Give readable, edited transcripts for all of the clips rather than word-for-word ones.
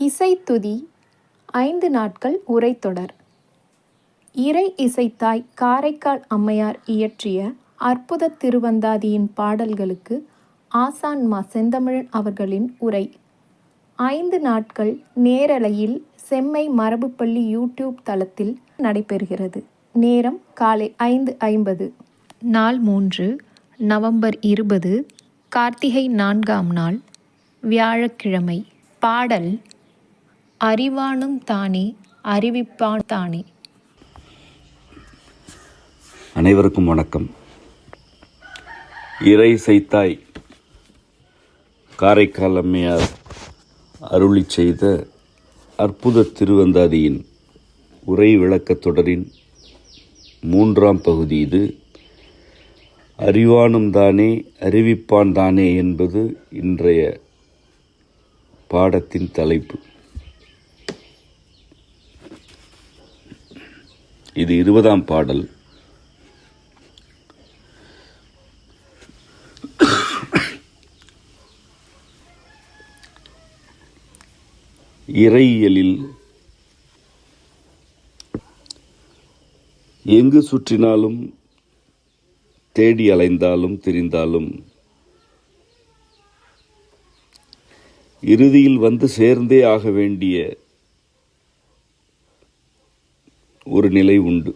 இசைத்துதி 5 நாட்கள் உரைத்தொடர். இறை இசைத்தாய் காரைக்கால் அம்மையார் இயற்றிய அற்புத திருவந்தாதியின் பாடல்களுக்கு ஆசான் மா. செந்தமிழன் அவர்களின் உரை. 5 நாட்கள் நேரலையில் செம்மை மரபுப்பள்ளி யூடியூப் தளத்தில் நடைபெறுகிறது. நேரம் காலை 5:50. நாள் 3 நவம்பர் 20 கார்த்திகை 4ஆம் நாள் வியாழக்கிழமை. பாடல் அறிவானும் தானே அறிவிப்பான் தானே. அனைவருக்கும் வணக்கம். இறை இசைத்தாய் காரைக்கால் அம்மையார் அருளி செய்த அற்புத திருவந்தாதியின் உரை விளக்கத் தொடரின் 3ஆம் பகுதி இது. அறிவானும் தானே அறிவிப்பான் தானே என்பது இன்றைய பாடத்தின் தலைப்பு. இது 20ஆம் பாடல். இறையியலில் எங்கு சுற்றினாலும் தேடி அலைந்தாலும் திரிந்தாலும் இறுதியில் வந்து சேர்ந்தே ஆக வேண்டிய ஒரு நிலை உண்டு.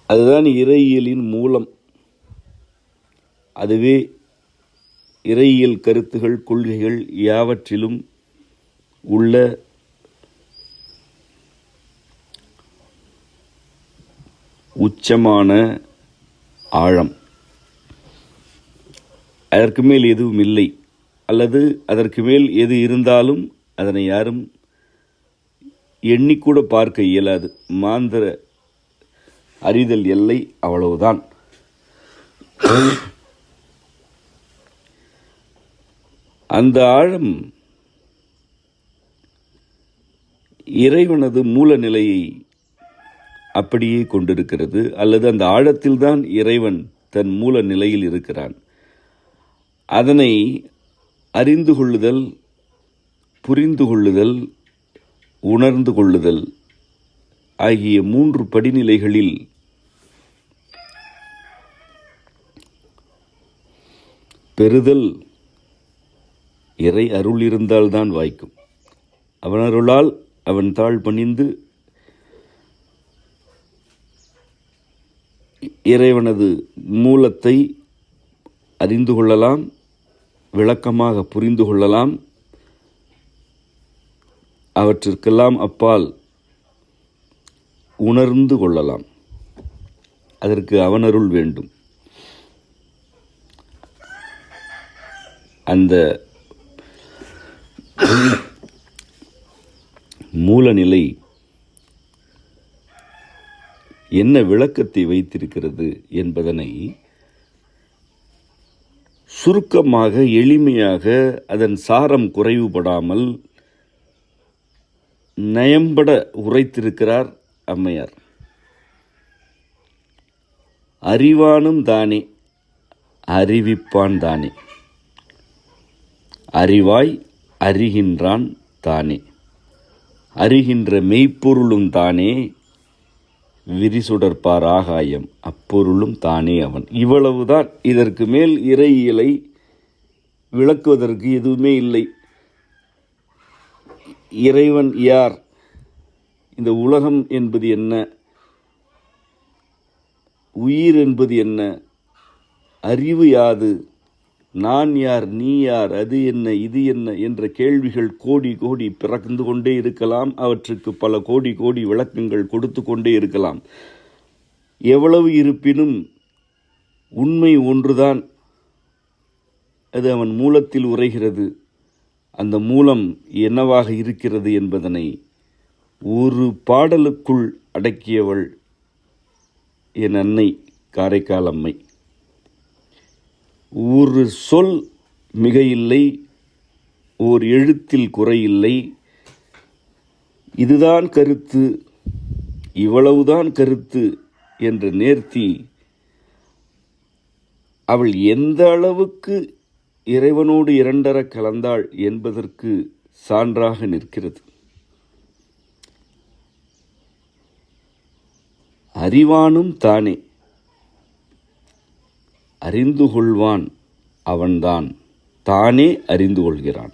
அதுதான் இறையியலின் மூலம். அதுவே இறையியல் கருத்துகள் கொள்கைகள் யாவற்றிலும் உள்ள உச்சமான ஆழம். அதற்கு மேல் எதுவும் இல்லை, அல்லது அதற்கு மேல் எது இருந்தாலும் அதனை யாரும் எண்ணிக்கூட பார்க்க இயலாது. மாந்திர அறிதல் எல்லை அவ்வளவுதான். அந்த ஆழம் இறைவனது மூல நிலையை அப்படியே கொண்டிருக்கிறது, அல்லது அந்த ஆழத்தில்தான் இறைவன் தன் மூல நிலையில் இருக்கிறான். அதனை அறிந்து கொள்ளுதல், புரிந்து கொள்ளுதல், உணர்ந்து கொள்ளுதல் ஆகிய 3 படிநிலைகளில் பெறுதல் இறை அருள் இருந்தால்தான் வாய்க்கும். அவன் அருளால் அவன் தாழ் பணிந்து இறைவனது மூலத்தை அறிந்து கொள்ளலாம், விளக்கமாக புரிந்து கொள்ளலாம். அவற்றிற்கெல்லாம் அப்பால் உணர்ந்து கொள்ளலாம். அதற்கு அவனருள் வேண்டும். அந்த மூலநிலை என்ன விளக்கத்தை வைத்திருக்கிறது என்பதனை சுருக்கமாக எளிமையாக அதன் சாரம் குறைவுபடாமல் நயம்பட உரைத்திருக்கிறார் அம்மையார். அறிவானும் தானே அறிவிப்பான் தானே. அறிவாய் அறிகின்றான் தானே. அறிகின்ற மெய்ப்பொருளும் தானே. விரிசுடற்பார் ஆகாயம் அப்பொருளும் தானே அவன். இவ்வளவுதான். இதற்கு மேல் இறையியலை விளக்குவதற்கு எதுவுமே இல்லை. இறைவன் யார்? இந்த உலகம் என்பது என்ன? உயிர் என்பது என்ன? அறிவு யாது? நான் யார்? நீ யார்? அது என்ன? இது என்ன? என்ற கேள்விகள் கோடி கோடி பிறந்து கொண்டே இருக்கலாம். அவற்றுக்கு பல கோடி கோடி விளக்கங்கள் கொடுத்து கொண்டே இருக்கலாம். எவ்வளவு இருப்பினும் உண்மை ஒன்றுதான். அது அவன் மூலத்தில் உரைகிறது. அந்த மூலம் என்னவாக இருக்கிறது என்பதனை ஒரு பாடலுக்குள் அடக்கியவள் என் அன்னை காரைக்கால் அம்மை. ஒரு சொல் மிக இல்லை, ஓர் எழுத்தில் குறையில்லை. இதுதான் கருத்து, இவ்வளவுதான் கருத்து என்ற நேர்த்தி அவள் எந்த அளவுக்கு இறைவனோடு இரண்டரக் கலந்தாள் என்பதற்கு சான்றாக நிற்கிறது. அறிவானும் தானே, அறிந்து கொள்வான் அவன்தான், தானே அறிந்து கொள்கிறான்.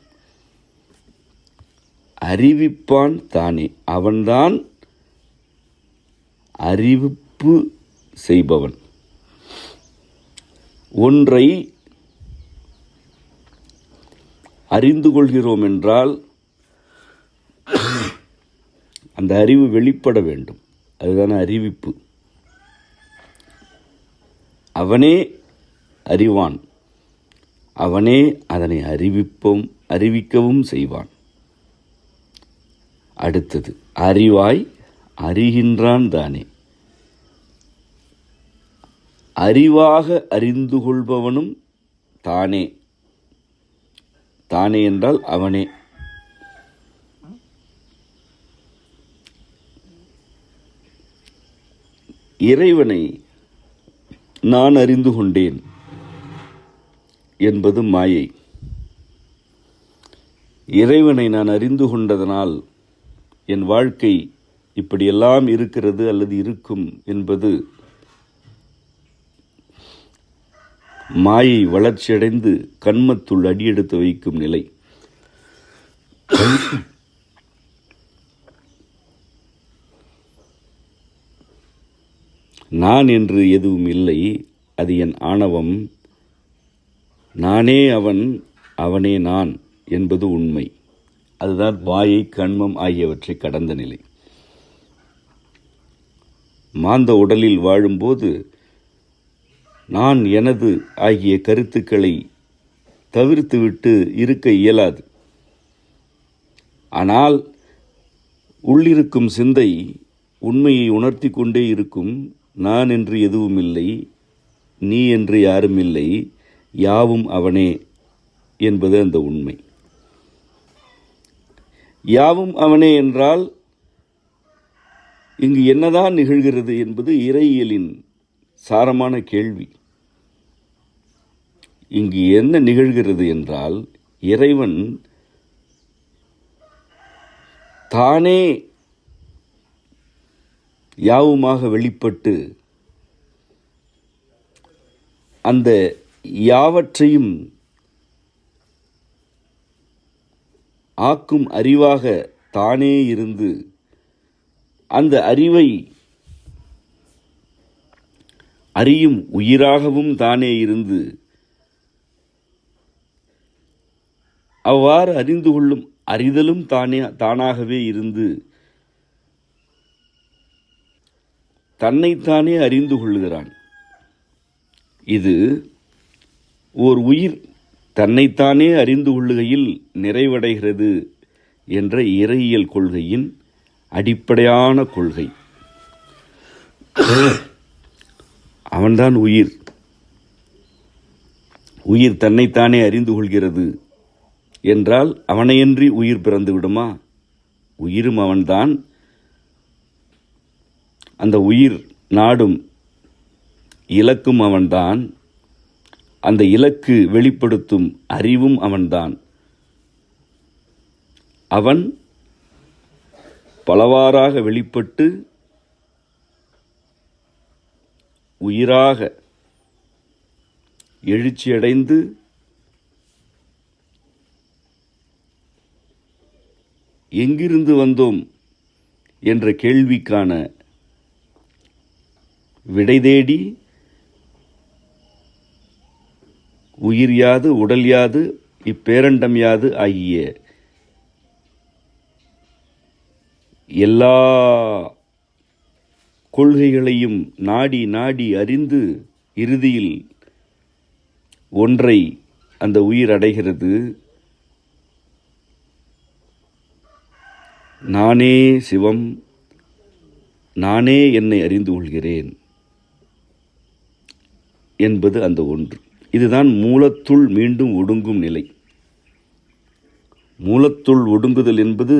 அறிவிப்பான் தானே, அவன்தான் அறிவிப்பு செய்பவன். ஒன்றை அறிந்து கொள்கிறோம் என்றால் அந்த அறிவு வெளிப்பட வேண்டும். அதுதான அறிவிப்பு. அவனே அறிவான், அவனே அதனை அறிவிக்கவும் செய்வான். அடுத்தது, அறிவாய் அறிகின்றான் தானே, அறிவாக அறிந்து கொள்பவனும் தானே. தானே என்றால் அவனே. இறைவனை நான் அறிந்து கொண்டேன் என்பது மாயை. இறைவனை நான் அறிந்து கொண்டதனால் என் வாழ்க்கை இப்படியெல்லாம் இருக்கிறது அல்லது இருக்கும் என்பது மாயை வளர்ச்சியடைந்து கன்மத்துள் அடியெடுத்து வைக்கும் நிலை. நான் என்று எதுவும் இல்லை, அது என் ஆணவம். நானே அவன், அவனே நான் என்பது உண்மை. அதுதான் மாயை, கன்மம் ஆகியவற்றை கடந்த நிலை. மாந்த உடலில் வாழும்போது நான் எனது ஆகிய கருத்துக்களை தவிர்த்துவிட்டு இருக்க இயலாது. ஆனால் உள்ளிருக்கும் சிந்தை உண்மையை உணர்த்தி கொண்டே இருக்கும். நான் என்று எதுவும் இல்லை, நீ என்று யாரும் இல்லை, யாவும் அவனே என்பது அந்த உண்மை. யாவும் அவனே என்றால் இங்கு என்னதான் நிகழ்கிறது என்பது இறையியலின் சாரமான கேள்வி. இங்கு என்ன நிகழ்கிறது என்றால், இறைவன் தானே யாவுமாக வெளிப்பட்டு அந்த யாவற்றையும் ஆக்கும் அறிவாக தானே இருந்து அந்த அறிவை அறியும் உயிராகவும் தானே இருந்து அவ்வாறு அறிந்து கொள்ளும் அறிதலும் தானாகவே இருந்து தன்னைத்தானே அறிந்து கொள்கிறான். இது ஓர் உயிர் தன்னைத்தானே அறிந்து கொள்ளுகையில் நிறைவடைகிறது என்ற இறையியல் கொள்கையின் அடிப்படையான கொள்கை. அவன்தான் உயிர். உயிர் தன்னைத்தானே அறிந்து கொள்கிறது என்றால் அவனையன்றி உயிர் பிறந்து விடுமா? உயிரும் அவன்தான். அந்த உயிர் நாடும் இலக்கும் அவன்தான். அந்த இலக்கு வெளிப்படுத்தும் அறிவும் அவன்தான். அவன் பலவாறாக வெளிப்பட்டு உயிராக எழுச்சியடைந்து எங்கிருந்து வந்தோம் என்ற கேள்விக்கான விடை தேடி உயிர் யாது, உடல் யாது, இப்பேரண்டம் யாது ஆகிய எல்லா கொள்கைகளையும் நாடி நாடி அறிந்து இறுதியில் ஒன்றை அந்த உயிர் அடைகிறது. நானே சிவம், நானே என்னை அறிந்து கொள்கிறேன் என்பது அந்த ஒன்று. இதுதான் மூலத்துள் மீண்டும் ஒடுங்கும் நிலை. மூலத்துள் ஒடுங்குதல் என்பது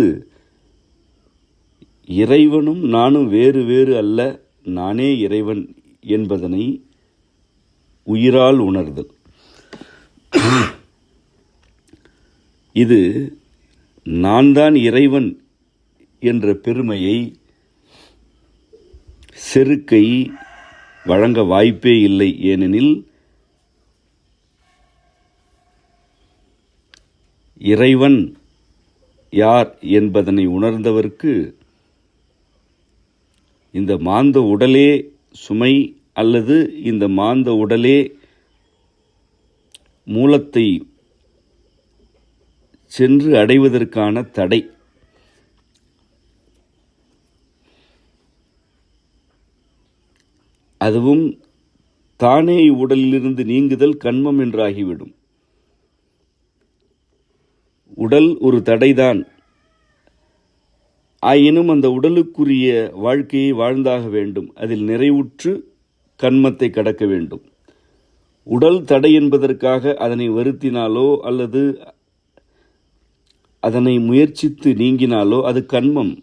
இறைவனும் நானும் வேறு வேறு அல்ல, நானே இறைவன் என்பதனை உயிரால் உணர்தல். இது நான் தான் இறைவன் என்ற பெருமையை, செருக்கை வழங்க வாய்ப்பே இல்லை. ஏனெனில் இறைவன் யார் என்பதனை உணர்ந்தவர்க்கு இந்த மாந்த உடலே சுமை அல்லது இந்த மாந்த உடலே மூலத்தை சென்று அடைவதற்கான தடை. அதுவும் தானே உடலிலிருந்து நீங்குதல் கண்மம் என்றாகிவிடும். உடல் ஒரு தடைதான். ஆயினும் அந்த உடலுக்குரிய வாழ்க்கையை வாழ்ந்தாக வேண்டும். அதில் நிறைவுற்று கண்மத்தை கடக்க வேண்டும். உடல் தடை என்பதற்காக அதனை வருத்தினாலோ அல்லது அதனை முயற்சித்து நீங்கினாலோ அது கண்மம்.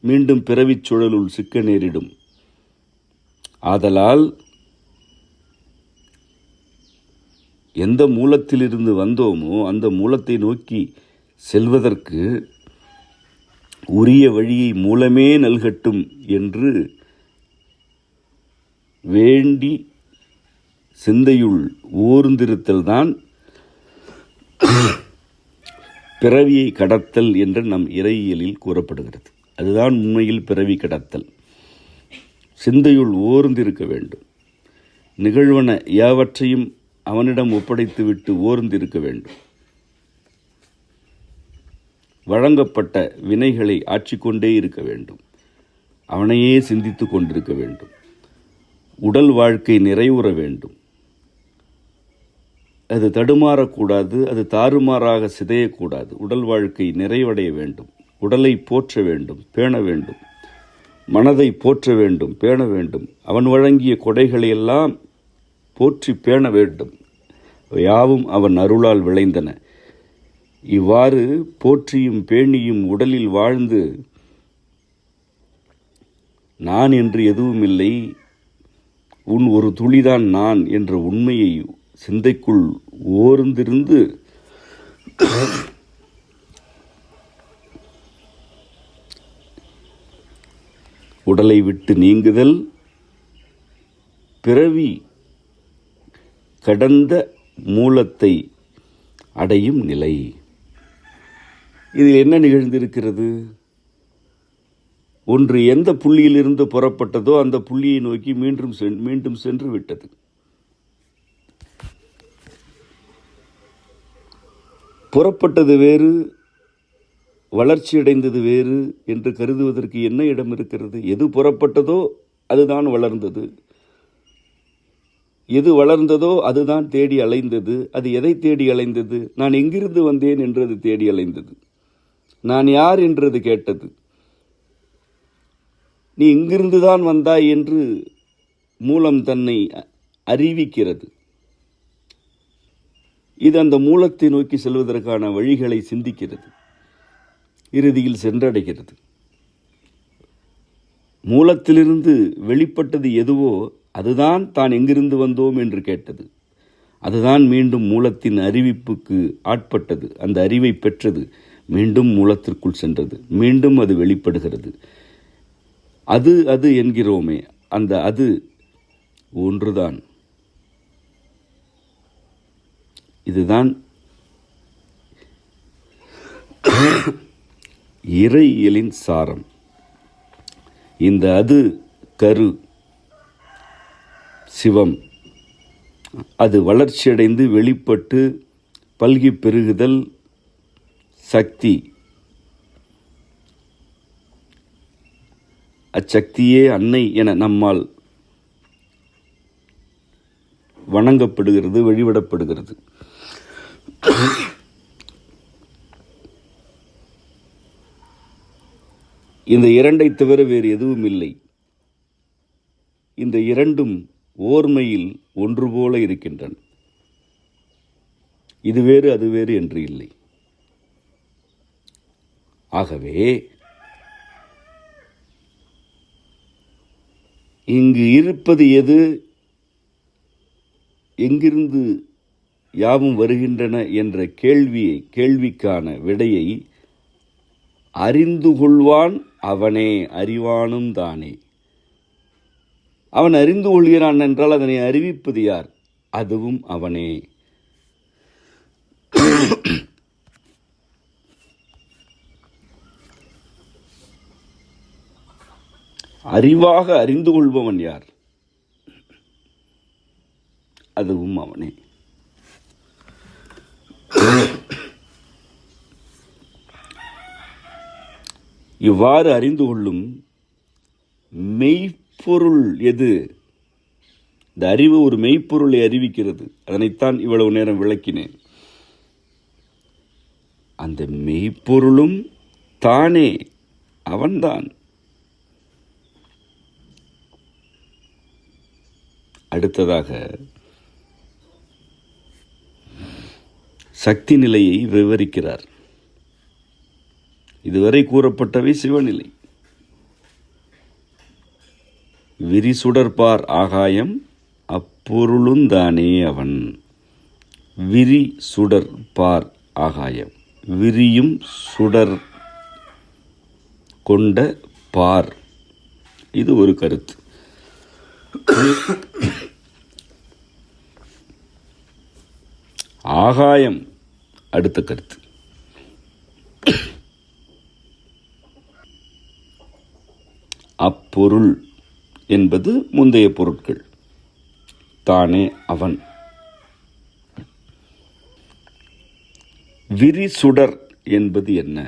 மீண்டும் பிறவிச் சுழலுள் சிக்க நேரிடும். ஆதலால் எந்த மூலத்திலிருந்து வந்தோமோ அந்த மூலத்தை நோக்கி செல்வதற்கு உரிய வழியை மூலமே நல்கட்டும் என்று வேண்டி சிந்தையுள் ஊர்ந்திருத்தல்தான் பிறவியை கடத்தல் என்று நம் இறையியலில் கூறப்படுகிறது. அதுதான் உண்மையில் பிறவி கடத்தல். சிந்தையுள் ஓர்ந்திருக்க வேண்டும். நிகழ்வன யாவற்றையும் அவனிடம் ஒப்படைத்துவிட்டு ஓர்ந்திருக்க வேண்டும். வழங்கப்பட்ட வினைகளை ஆற்றிக்கொண்டே இருக்க வேண்டும். அவனையே சிந்தித்து கொண்டிருக்க வேண்டும். உடல் வாழ்க்கை நிறைவுற வேண்டும். அது தடுமாறக்கூடாது, அது தாறுமாறாக சிதையக்கூடாது. உடல் வாழ்க்கை நிறைவடைய வேண்டும். உடலை போற்ற வேண்டும், பேண வேண்டும். மனதை போற்ற வேண்டும், பேண வேண்டும். அவன் வழங்கிய கொடைகளை எல்லாம் போற்றி பேண வேண்டும். யாவும் அவன் அருளால் விளைந்தன. இவ்வாறு போற்றியும் பேணியும் உடலில் வாழ்ந்து நான் என்று எதுவும் இல்லை, உன் ஒரு துளிதான் நான் என்ற உண்மையை சிந்தைக்குள் ஓர்ந்திருந்து உடலை விட்டு நீங்குதல் பிறவி கடந்த மூலத்தை அடையும் நிலை. இதில் என்ன நிகழ்ந்திருக்கிறது? ஒன்று எந்த புள்ளியிலிருந்து புறப்பட்டதோ அந்த புள்ளியை நோக்கி மீண்டும் சென்று விட்டது. புறப்பட்டது வேறு, வளர்ச்சியடைந்தது வேறு என்று கருதுவதற்கு என்ன இடம் இருக்கிறது? எது புறப்பட்டதோ அதுதான் வளர்ந்தது. எது வளர்ந்ததோ அதுதான் தேடி அலைந்தது. அது எதை தேடி அலைந்தது? நான் எங்கிருந்து வந்தேன் என்றது தேடி அலைந்தது. நான் யார் என்றது கேட்டது. நீ இங்கிருந்து தான் வந்தாய் என்று மூலம் தன்னை அறிவிக்கிறது. இது அந்த மூலத்தை நோக்கி செல்வதற்கான வழிகளை சிந்திக்கிறது. இறுதியில் சென்றடைகிறது. மூலத்திலிருந்து வெளிப்பட்டது எதுவோ அதுதான் தான் எங்கிருந்து வந்தோம் என்று கேட்டது. அதுதான் மீண்டும் மூலத்தின் அறிவிப்புக்கு ஆட்பட்டது. அந்த அறிவை பெற்றது. மீண்டும் மூலத்திற்குள் சென்றது. மீண்டும் அது வெளிப்படுகிறது. அது என்கிறோமே, அந்த அது ஒன்றுதான். இதுதான் இறையியலின் சாரம். இந்த அது கரு சிவம். அது வளர்ச்சியடைந்து வெளிப்பட்டு பல்கி பெருகுதல் சக்தி. அச்சக்தியே அன்னை என நம்மால் வணங்கப்படுகிறது, வழிபடப்படுகிறது. இந்த இரண்டை தவிர வேறு எதுவும் இல்லை. இந்த இரண்டும் ஓர்மையில் ஒன்று போல இருக்கின்றன. இது வேறு அது வேறு என்று இல்லை. ஆகவே இங்கு இருப்பது எது, எங்கிருந்து யாவும் வருகின்றன என்ற கேள்விக்கான விடையை அறிந்து கொள்வான் அவனே, அறிவானும் தானே. அவன் அறிந்து கொள்கிறான் என்றால் அதனை அறிவிப்பது யார்? அதுவும் அவனே. அறிவாக அறிந்து கொள்பவன் யார்? அதுவும் அவனே. இவ்வாறு அறிந்து கொள்ளும் மெய்ப்பொருள் எது? இந்த அறிவு ஒரு மெய்ப்பொருளை அறிவிக்கிறது. அதனைத்தான் இவ்வளவு நேரம் விளக்கினேன். அந்த மெய்ப்பொருளும் தானே, அவன்தான். அடுத்ததாக சக்தி நிலையை விவரிக்கிறார். இதுவரை கூறப்பட்டவை சிவநிலை. விரிசுடர்பார் ஆகாயம் அப்பொருளுந்தானே அவன். விரி சுடர் பார் ஆகாயம், விரியும் சுடர் கொண்ட பார். இது ஒரு கருத்து. ஆகாயம் அடுத்த கருத்து. அப்பொருள் என்பது முந்தைய பொருட்கள், தானே அவன். விரிசுடர் என்பது என்ன?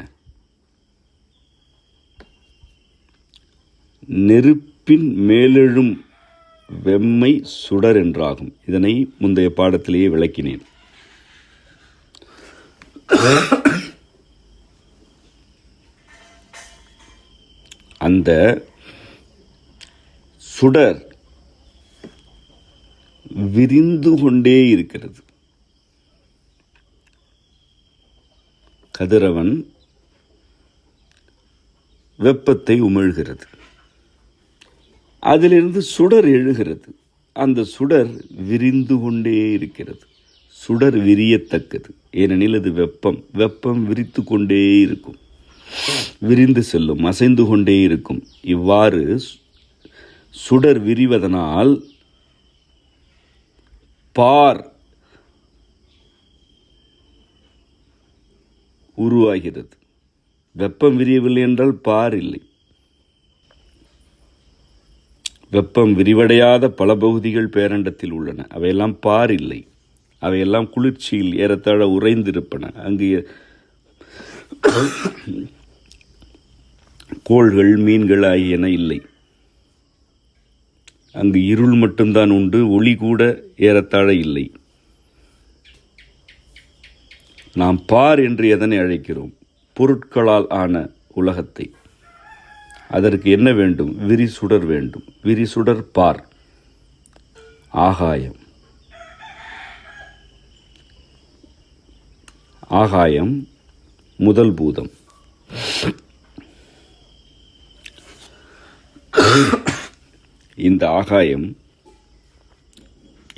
நெருப்பின் மேலெழும் வெம்மை சுடர் என்றாகும். இதனை முந்தைய பாடத்திலேயே விளக்கினேன். அந்த சுடர் விரிந்து கொண்டே இருக்கிறது. கதிரவன் வெப்பத்தை உமிழ்கிறது. அதிலிருந்து சுடர் எழுகிறது. அந்த சுடர் விரிந்து கொண்டே இருக்கிறது. சுடர் விரியத்தக்கது. ஏனெனில் அது வெப்பம். வெப்பம் விரித்து கொண்டே இருக்கும், விரிந்து செல்லும், அசைந்து கொண்டே இருக்கும். இவ்வாறு சுடர் விரிவதனால் பார் உருவாகிறது. வெப்பம் விரியவில்லை என்றால் பார் இல்லை. வெப்பம் விரிவடையாத பல பகுதிகள் பேரண்டத்தில் உள்ளன. அவையெல்லாம் பார் இல்லை. அவையெல்லாம் குளிர்ச்சியில் ஏறத்தாழ உறைந்திருப்பன. அங்கு கோள்கள், மீன்கள் ஆகியன இல்லை. அங்கு இருள் மட்டும்தான் உண்டு. ஒளி கூட ஏறத்தாழ இல்லை. நாம் பார் என்று எதனை அழைக்கிறோம்? பொருட்களால் ஆன உலகத்தை. அதற்கு என்ன வேண்டும்? விரிசுடர் வேண்டும். விரிசுடர் பார் ஆகாயம். ஆகாயம் முதல் பூதம். இந்த ஆகாயம்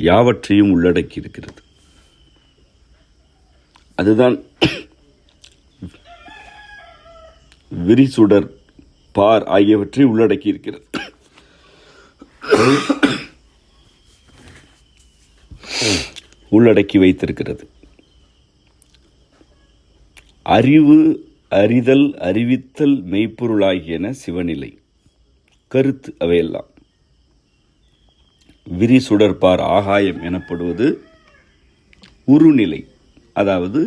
யாவற்றையும் உள்ளடக்கி இருக்கிறது. அதுதான் விரிசுடர் பார் ஆகியவற்றை உள்ளடக்கி இருக்கிறது. உள்ளடக்கி வைத்திருக்கிறது. அறிவு, அறிதல், அறிவித்தல், மெய்ப்பொருளாகியன சிவநிலை. கருத்து அவையெல்லாம். விரிசுடர்பார் ஆகாயம் எனப்படுவது உருநிலை, அதாவது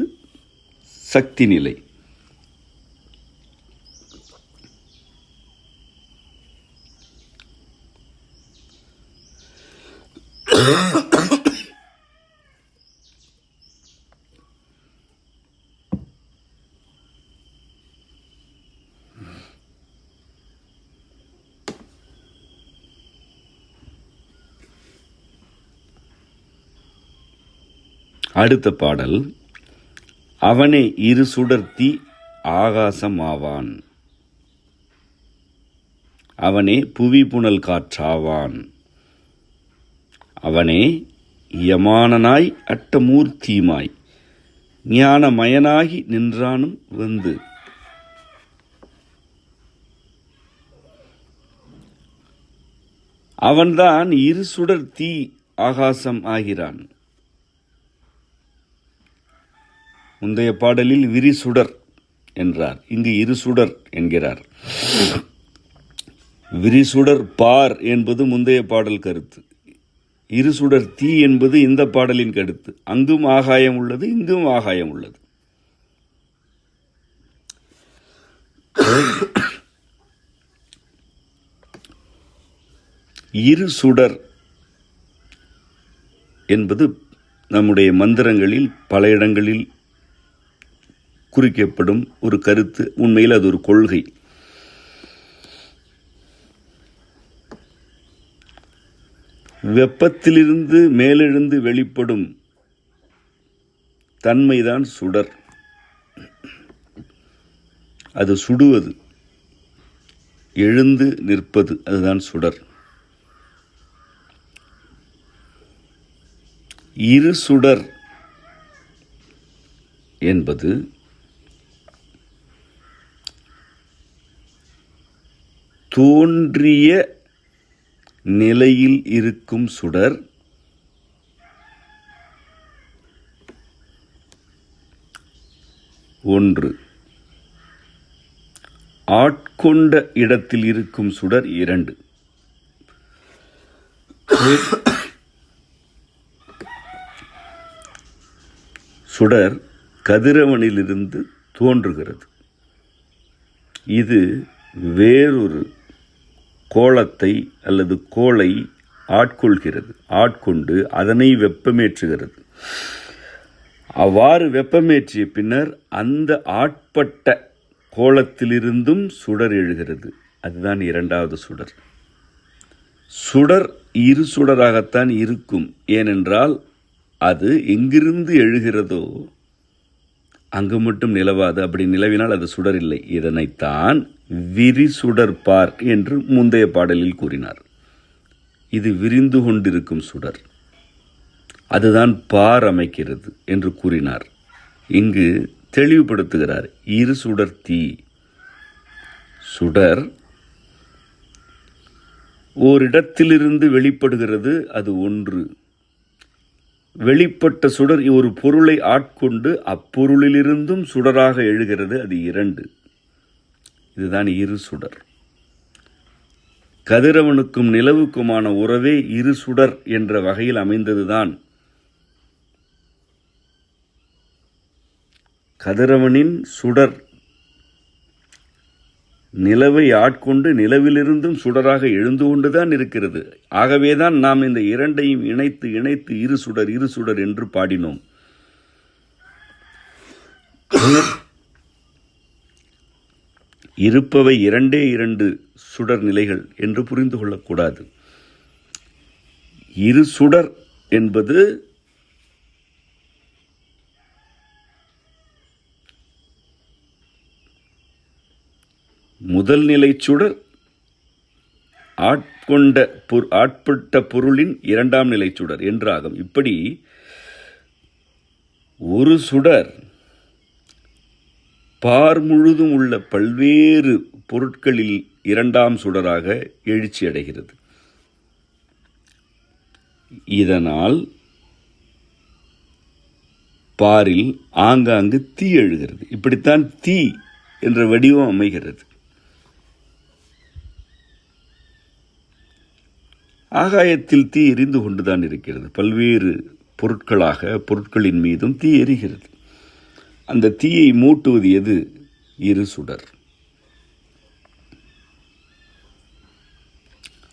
சக்தி நிலை. அடுத்த பாடல். அவனே இரு சுடர்த்தி ஆகாசமாவான். அவனே புவி புனல் காற்றாவான். அவனே யமானனாய் அட்டமூர்த்தியுமாய் ஞானமயனாகி நின்றானும் வந்து. அவன்தான் இரு சுடர் தீ ஆகாசம் ஆகிறான். முந்தைய பாடலில் விரிசுடர் என்றார், இங்கு இரு சுடர் என்கிறார். விரிசுடர் பார் என்பது முந்தைய பாடல் கருத்து. இருசுடர் தீ என்பது இந்த பாடலின் கருத்து. அங்கும் ஆகாயம் உள்ளது, இங்கும் ஆகாயம் உள்ளது. இரு சுடர் என்பது நம்முடைய மந்திரங்களில் பல இடங்களில் குறிக்கப்படும் ஒரு கருத்து. உண்மையில் அது ஒரு கொள்கை. வெப்பத்திலிருந்து மேலெழுந்து வெளிப்படும் தன்மைதான் சுடர். அது சுடுவது, எழுந்து நிற்பது, அதுதான் சுடர். இரு சுடர் என்பது தோன்றிய நிலையில் இருக்கும் சுடர், ஒன்று. ஆட்கொண்ட இடத்தில் இருக்கும் சுடர், இரண்டு. சுடர் கதிரவனிலிருந்து தோன்றுகிறது. இது வேறொரு கோளத்தை அல்லது கோளை ஆட்கொள்கிறது. ஆட்கொண்டு அதனை வெப்பமேற்றுகிறது. அவ்வாறு வெப்பமேற்றிய பின்னர் அந்த ஆட்பட்ட கோளத்திலிருந்தும் சுடர் எழுகிறது. அதுதான் இரண்டாவது சுடர். சுடர் இரு சுடராகத்தான் இருக்கும். ஏனென்றால் அது எங்கிருந்து எழுகிறதோ அங்கு மட்டும் நிலவாது. அப்படி நிலவினால் அது சுடர் இல்லை. இதனைத்தான் விரிசுடர் பார் என்று முந்தைய பாடலில் கூறினார். இது விரிந்து கொண்டிருக்கும் சுடர், அதுதான் பார் அமைக்கிறது என்று கூறினார். இங்கு தெளிவுபடுத்துகிறார். இரு சுடர் தீ. சுடர் ஓரிடத்திலிருந்து வெளிப்படுகிறது, அது ஒன்று. வெளிப்பட்ட சுடர் ஒரு பொருளை ஆட்கொண்டு அப்பொருளிலிருந்தும் சுடராக எழுகிறது, அது இரண்டு. இதுதான் இரு சுடர். கதிரவனுக்கும் நிலவுக்குமான உறவே இரு சுடர் என்ற வகையில் அமைந்ததுதான். கதிரவனின் சுடர் நிலவை ஆட்கொண்டு நிலவிலிருந்தும் சுடராக எழுந்து கொண்டுதான் இருக்கிறது. ஆகவேதான் நாம் இந்த இரண்டையும் இணைத்து இணைத்து இரு சுடர் இரு சுடர் என்று பாடினோம். இருப்பவை இரண்டே இரண்டு சுடர் நிலைகள் என்று புரிந்து கொள்ளக்கூடாது. இரு சுடர் என்பது முதல் நிலை சுடர் ஆட்பட்ட பொருளின் இரண்டாம் நிலை சுடர் என்றாகும். இப்படி ஒரு சுடர் பார் முழுதும் உள்ள பல்வேறு பொருட்களில் இரண்டாம் சுடராக எழுச்சி அடைகிறது. இதனால் பாரில் ஆங்காங்கு தீ எழுகிறது. இப்படித்தான் தீ என்ற வடிவம் அமைகிறது. ஆகாயத்தில் தீ எரிந்து கொண்டுதான் இருக்கிறது. பல்வேறு பொருட்களின் மீதும் தீ எரிகிறது. அந்த தீயை மூட்டுவது எது? இரு சுடர்.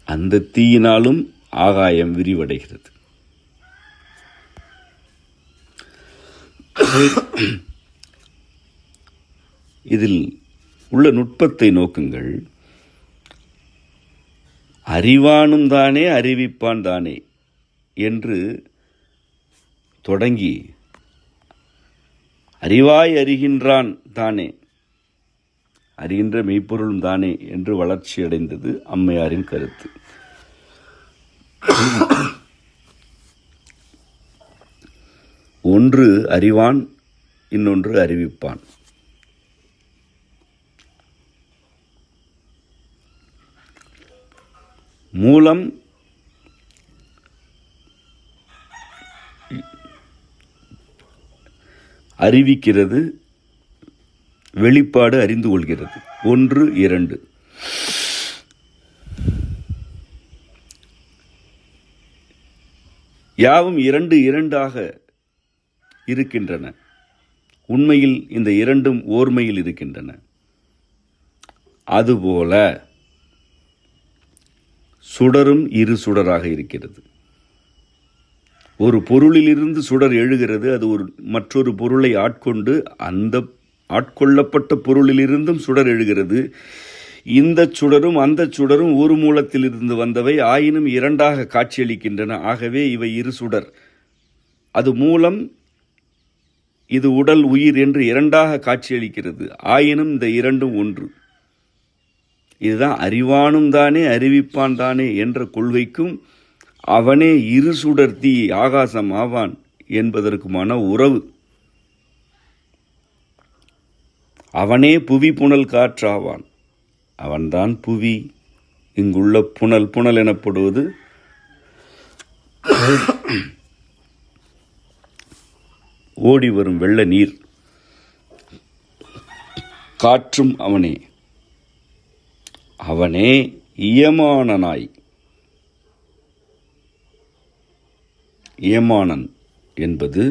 அந்த தீயினாலும் ஆகாயம் விரிவடைகிறது. இதில் உள்ள நுட்பத்தை நோக்குங்கள். அறிவானும் தானே அறிவிப்பான் தானே என்று தொடங்கி அறிவாய் அறிகின்றான் தானே, அறிகின்ற மெய்ப்பொருளும் தானே என்று வளர்ச்சி அடைந்தது அம்மையாரின் கருத்து. ஒன்று அறிவான், இன்னொன்று அறிவிப்பான். மூலம் அறிவிக்கிறது, வெளிப்பாடு அறிந்து கொள்கிறது. 1, 2. யாவும் 2 2ஆக இருக்கின்றன. உண்மையில் இந்த இரண்டும் ஓர்மையில் இருக்கின்றன. அதுபோல சுடரும் இரு சுடராக இருக்கிறது. ஒரு பொருளிலிருந்து சுடர் எழுகிறது. அது மற்றொரு பொருளை ஆட்கொண்டு அந்த ஆட்கொள்ளப்பட்ட பொருளிலிருந்தும் சுடர் எழுகிறது. இந்த சுடரும் அந்த சுடரும் ஒரு மூலத்திலிருந்து வந்தவை, ஆயினும் இரண்டாக காட்சியளிக்கின்றன. ஆகவே இவை இரு சுடர். அது மூலம், இது உடல், உயிர் என்று இரண்டாக காட்சியளிக்கிறது. ஆயினும் இந்த இரண்டும் ஒன்று. இதுதான் அறிவானும் தானே அறிவிப்பான் தானே என்ற கொள்கைக்கும் அவனே இரு சுடர் தீ ஆகாசம் ஆவான் என்பதற்குமான உறவு. அவனே புவி புனல் காற்றாவான். அவன்தான் புவி. இங்குள்ள புனல், புனல் எனப்படுவது ஓடி வரும் வெள்ள நீர். காற்றும் அவனே. அவனே இயமானனாய். இயமானன் என்பது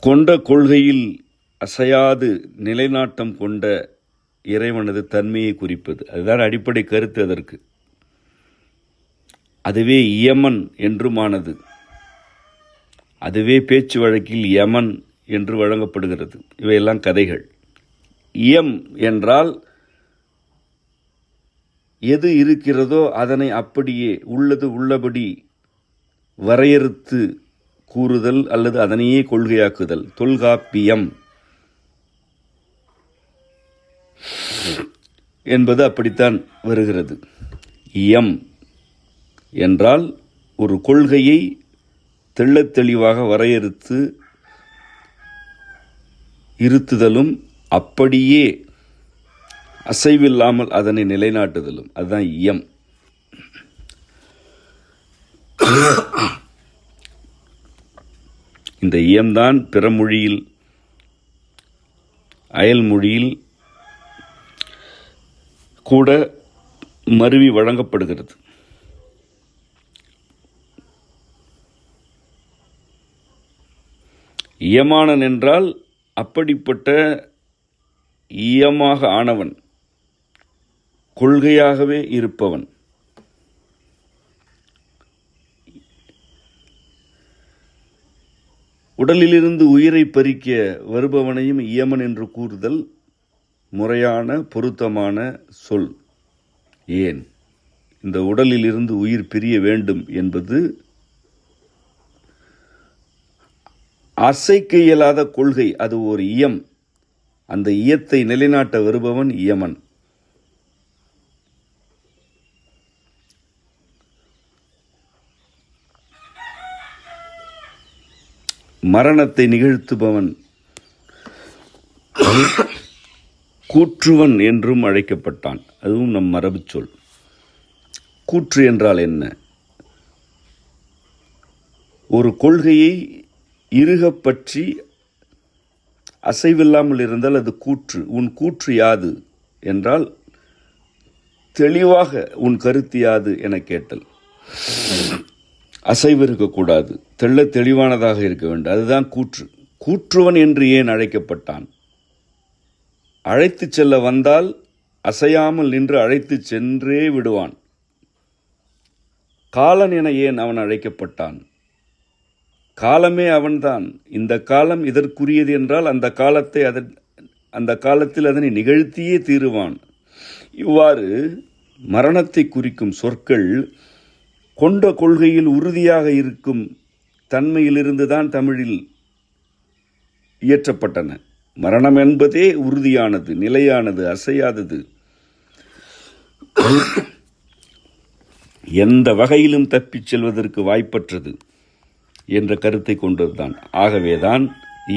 கொண்ட கொள்கையில் அசையாது நிலைநாட்டம் கொண்ட இறைவனது தன்மையை குறிப்பது. அதுதான் அடிப்படை கருத்து. அதற்கு அதுவே இயமன் என்றுமானது. அதுவே பேச்சு வழக்கில் யமன் என்று வழங்கப்படுகிறது. இவையெல்லாம் கதைகள். இயம் என்றால் எது இருக்கிறதோ அதனை அப்படியே உள்ளது உள்ளபடி வரையறுத்து கூறுதல் அல்லது அதனையே கொள்கையாக்குதல். தொல்காப்பியம் என்பது அப்படித்தான் வருகிறது. இயம் என்றால் ஒரு கொள்கையை தெள்ளத் தெளிவாக வரையறுத்து இருத்துதலும், அப்படியே அசைவில்லாமல் அதனை நிலைநாட்டுதலும். அதுதான் இயம். இந்த இயம்தான் பிற மொழியில், அயல் மொழியில் கூட மருவி வழங்கப்படுகிறது. இயமானன் என்றால் அப்படிப்பட்ட இயமாக ஆனவன், கொள்கையாகவே இருப்பவன். உடலிலிருந்து உயிரை பறிக்க வருபவனையும் இயமன் என்று கூறுதல் முறையான பொருத்தமான சொல். ஏன் இந்த உடலிலிருந்து உயிர் பிரிய வேண்டும் என்பது அசைக்க இயலாத கொள்கை. அது ஒரு இயம். அந்த இயத்தை நிலைநாட்ட வருபவன் இயமன். மரணத்தை நிகழ்த்துபவன் கூற்றுவன் என்றும் அழைக்கப்பட்டான். அதுவும் நம் மரபு சொல். கூற்று என்றால் என்ன? ஒரு கொள்கையை இறுகப் பற்றி அசைவில்லாமல் இருந்தால் அது கூற்று. உன் கூற்று யாது என்றால் தெளிவாக உன் கருத்து யாது என கேட்டல். அசைவு இருக்கக்கூடாது, தெள்ள தெளிவானதாக இருக்க வேண்டும். அதுதான் கூற்று. கூற்றுவன் என்று ஏன் அழைக்கப்பட்டான்? அழைத்து செல்ல வந்தால் அசையாமல் நின்று அழைத்து சென்றே விடுவான். காலன் என ஏன் அவன் அழைக்கப்பட்டான்? காலமே அவன்தான். இந்த காலம் இதற்குரியது என்றால் அந்த காலத்தில் அதனை நிகழ்த்தியே தீருவான். இவ்வாறு மரணத்தை குறிக்கும் சொற்கள் கொண்ட கொள்கையில் உறுதியாக இருக்கும் தன்மையிலிருந்து தான் தமிழில் இயற்றப்பட்டன. மரணம் என்பதே உறுதியானது, நிலையானது, அசையாதது, எந்த வகையிலும் தப்பிச் செல்வதற்கு வாய்ப்பற்றது என்ற கருத்தை கொண்டதுதான். ஆகவேதான்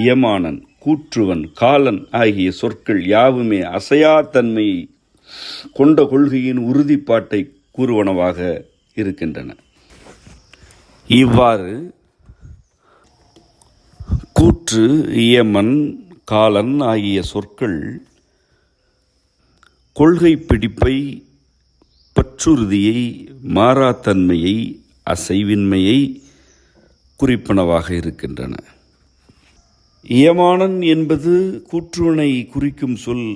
இயமானன், கூற்றுவன், காலன் ஆகிய சொற்கள் யாவுமே அசையாத்தன்மையை கொண்ட கொள்கையின் உறுதிப்பாட்டை கூறுவனவாக இருக்கின்றன. இவ்வாறு கூற்று, இயமன், காலன் ஆகிய சொற்கள் கொள்கை பிடிப்பை, பற்றுறுதியை, மாறாத்தன்மையை, அசைவின்மையை குறிப்பனவாக இருக்கின்றன. இயமானன் என்பது கூற்றுவனை குறிக்கும் சொல்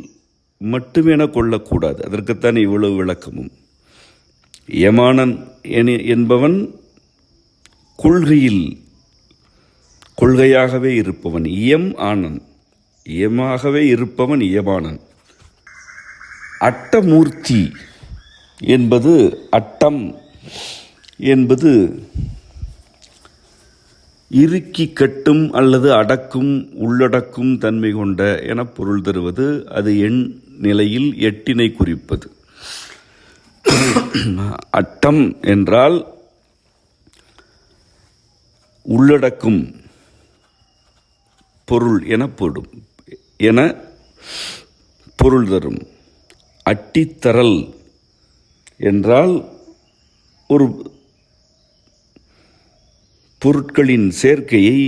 மட்டுமென கொள்ளக்கூடாது. அதற்குத்தான் இவ்வளவு விளக்கமும். இயமானன் என்பவன் கொள்கையாகவே இருப்பவன். இயம் ஆனன், இயமாகவே இருப்பவன் இயமானன். அட்டமூர்த்தி என்பது, அட்டம் என்பது இறுக்கி கட்டும் அல்லது அடக்கும், உள்ளடக்கும் தன்மை கொண்ட என பொருள் தருவது. அது எண் நிலையில் எட்டினை குறிப்பது. அட்டம் என்றால் உள்ளடக்கும் பொருள் என பொருள் தரும். அட்டித்தரல் என்றால் ஒரு பொருட்களின் சேர்க்கையை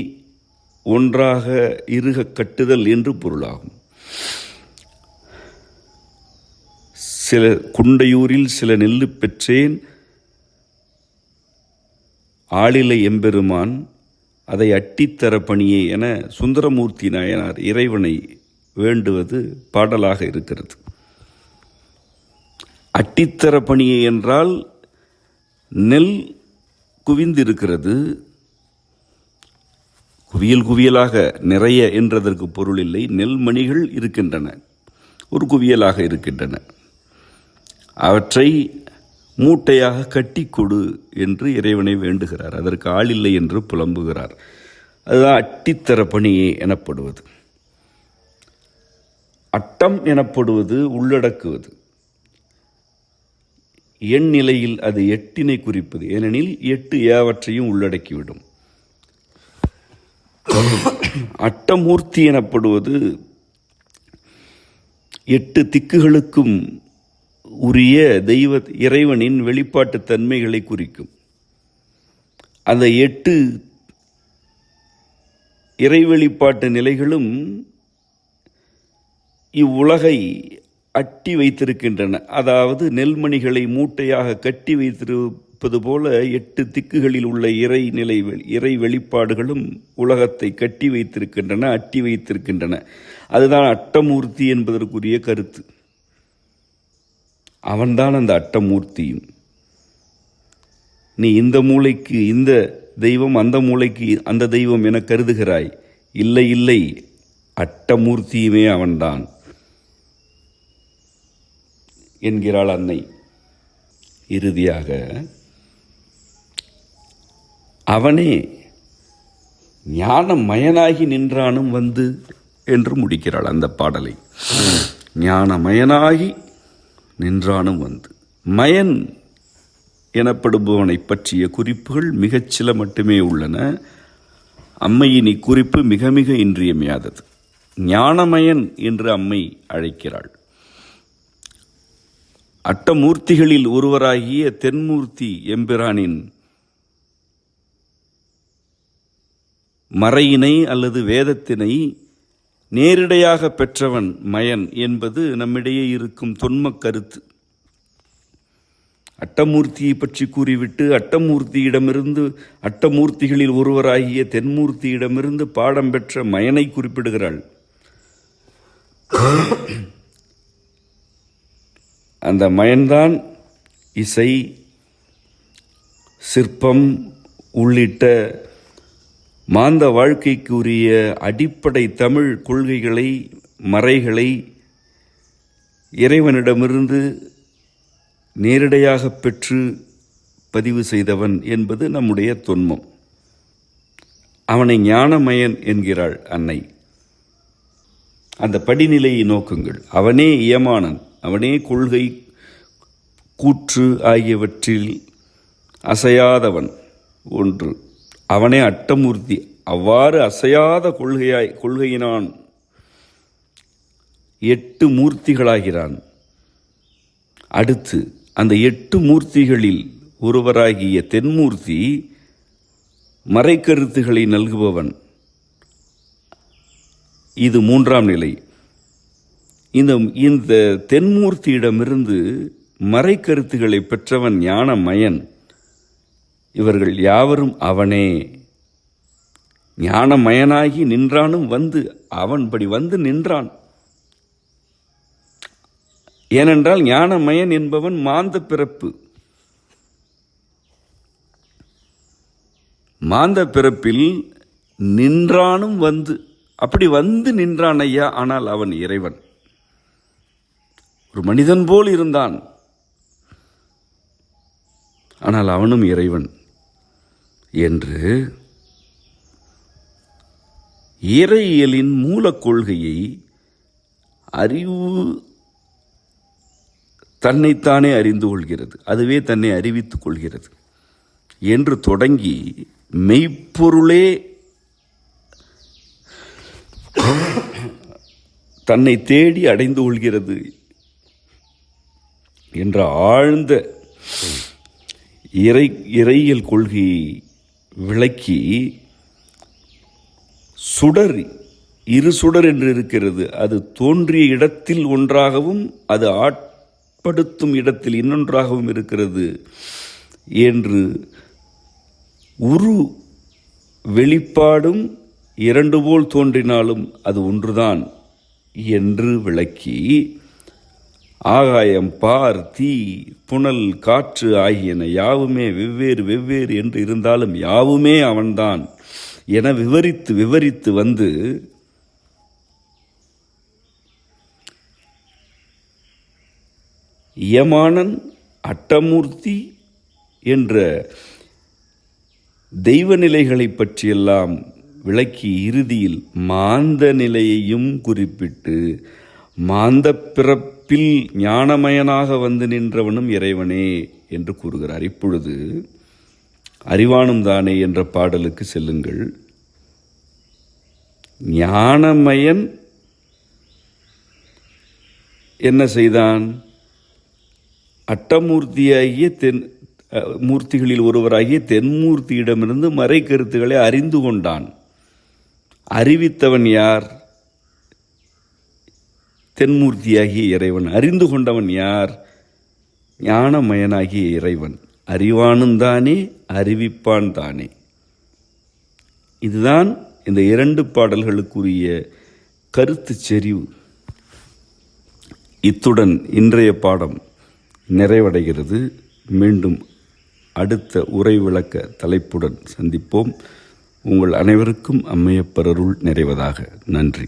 ஒன்றாக இறுக கட்டுதல் என்று பொருளாகும். சில குண்டையூரில் சில நெல்லு பெற்றேன், ஆளிலை எம்பெருமான் அதை அட்டித்தர பணியே என சுந்தரமூர்த்தி நாயனார் இறைவனை வேண்டுவது பாடலாக இருக்கிறது. அட்டித்தர பணியே என்றால் நெல் குவிந்திருக்கிறது, குவியல் குவியலாக நிறைய என்றதற்கு பொருள் இல்லை. நெல் மணிகள் இருக்கின்றன, ஒரு குவியலாக இருக்கின்றன. அவற்றை மூட்டையாக கட்டி கொடு என்று இறைவனை வேண்டுகிறார். அதற்கு ஆள் இல்லை என்று புலம்புகிறார். அதுதான் அட்டித்தர பணியே எனப்படுவது. அட்டம் எனப்படுவது உள்ளடக்குவது. எண் நிலையில் அது எட்டினை குறிப்பது. ஏனெனில் எட்டு யாவற்றையும் உள்ளடக்கிவிடும். அட்டமூர்த்தி எனப்படுவது எட்டு திக்குகளுக்கும் உரிய இறைவனின் வெளிப்பாட்டு தன்மைகளை குறிக்கும். அந்த எட்டு இறை வெளிப்பாட்டு நிலைகளும் இவ்வுலகை அட்டி வைத்திருக்கின்றன. அதாவது நெல்மணிகளை மூட்டையாக கட்டி வைத்திருப்பது போல எட்டு திக்குகளில் உள்ள இறை வெளிப்பாடுகளும் உலகத்தை கட்டி வைத்திருக்கின்றன, அட்டி வைத்திருக்கின்றன. அதுதான் அட்டமூர்த்தி என்பதற்குரிய கருத்து. அவன்தான் அந்த அட்டமூர்த்தியும். நீ இந்த மூளைக்கு இந்த தெய்வம், அந்த மூளைக்கு அந்த தெய்வம் என கருதுகிறாய். இல்லை இல்லை, அட்டமூர்த்தியுமே அவன்தான் என்கிறாள் அன்னை. இறுதியாக அவனே ஞானமயனாகி நின்றானும் வந்து என்று முடிக்கிறாள் அந்த பாடலை. ஞானமயனாகி நின்றானும் வந்து. மயன் எனப்படுபவனை பற்றிய குறிப்புகள் மிகச் சில மட்டுமே உள்ளன. அம்மையின் இக்குறிப்பு மிக மிக இன்றியமையாதது. ஞானமயன் என்று அம்மை அழைக்கிறாள். அட்டமூர்த்திகளில் ஒருவராகிய தென்மூர்த்தி எம்பிரானின் மறையினை அல்லது வேதத்தினை நேரிடையாக பெற்றவன் மயன் என்பது நம்மிடையே இருக்கும் தொன்ம கருத்து. அட்டமூர்த்தியை பற்றி கூறிவிட்டு அட்டமூர்த்திகளில் ஒருவராகிய தென்மூர்த்தியிடமிருந்து பாடம் பெற்ற மயனை குறிப்பிடுகிறாள். அந்த மயன்தான் இசை, சிற்பம் உள்ளிட்ட மாந்த வாழ்க்கைக்கு உரிய அடிப்படை தமிழ் கொள்கைகளை, மறைகளை இறைவனிடமிருந்து நேரடியாக பெற்று பதிவு செய்தவன் என்பது நம்முடைய தொன்மம். அவனை ஞானமயன் என்கிறாள் அன்னை. அந்த படிநிலையை நோக்குங்கள். அவனே இயமானன், அவனே கொள்கை கூற்று ஆகியவற்றில் அசையாதவன் ஒன்று, அவனே அட்டமூர்த்தி. அவ்வாறு அசையாத கொள்கையினான் 8 மூர்த்திகளாகிறான். அடுத்து அந்த 8 மூர்த்திகளில் ஒருவராகிய தென்மூர்த்தி மறைக்கருத்துகளை நல்குபவன். இது 3ஆம் நிலை. இந்த தென்மூர்த்தியிடமிருந்து மறைக்கருத்துக்களை பெற்றவன் ஞானமயன். இவர்கள் யாவரும் அவனே. ஞானமயனாகி நின்றானும் அவன்படி வந்து நின்றான். ஏனென்றால் ஞானமயன் என்பவன் மாந்த பிறப்பு. மாந்த பிறப்பில் நின்றானும் அப்படி நின்றான் ஐயா. ஆனால் அவன் இறைவன். ஒரு மனிதன் போல் இருந்தான், ஆனால் அவனும் இறைவன் என்று இறையியலின் மூலக் கொள்கையை அறிவு தன்னைத்தானே அறிந்து கொள்கிறது, அதுவே தன்னை அறிவித்துக் கொள்கிறது என்று தொடங்கி மெய்ப்பொருளே தன்னை தேடி அடைந்து கொள்கிறது என்ற ஆழ்ந்த இறையியல் கொள்கையை விளக்கி, இரு சுடர் என்று இருக்கிறது, அது தோன்றிய இடத்தில் ஒன்றாகவும் அது ஆட்படுத்தும் இடத்தில் இன்னொன்றாகவும் இருக்கிறது என்று வெளிப்பாடும் 2 போல் தோன்றினாலும் அது ஒன்றுதான் என்று விளக்கி, ஆகாயம், பார், தீ, புனல், காற்று ஆகியன யாவுமே வெவ்வேறு என்று இருந்தாலும் யாவுமே அவன்தான் என விவரித்து வந்து இயமானன், அட்டமூர்த்தி என்ற தெய்வ நிலைகளை பற்றியெல்லாம் விளக்கி இறுதியில் மாந்த நிலையையும் குறிப்பிட்டு, மாந்த பிறப்பில் ஞானமயனாக வந்து நின்றவனும் இறைவனே என்று கூறுகிறார். இப்பொழுது அறிவானும் தானே என்ற பாடலுக்கு செல்லுங்கள். ஞானமயன் என்ன செய்தான்? அட்டமூர்த்தியாகிய மூர்த்திகளில் ஒருவராகிய தென்மூர்த்தியிடமிருந்து மறை கருத்துக்களை அறிந்து கொண்டான். அறிவித்தவன் யார்? தென்மூர்த்தியாகிய இறைவன். அறிந்து கொண்டவன் யார்? ஞானமயனாகிய இறைவன். அறிவானும் தானே, அறிவிப்பான் தானே. இதுதான் இந்த 2 பாடல்களுக்குரிய கருத்து செறிவு. இத்துடன் இன்றைய பாடம் நிறைவடைகிறது. மீண்டும் அடுத்த உரை விளக்க தலைப்புடன் சந்திப்போம். உங்கள் அனைவருக்கும் அம்மையப்பர் அருள் நிறைவதாக. நன்றி.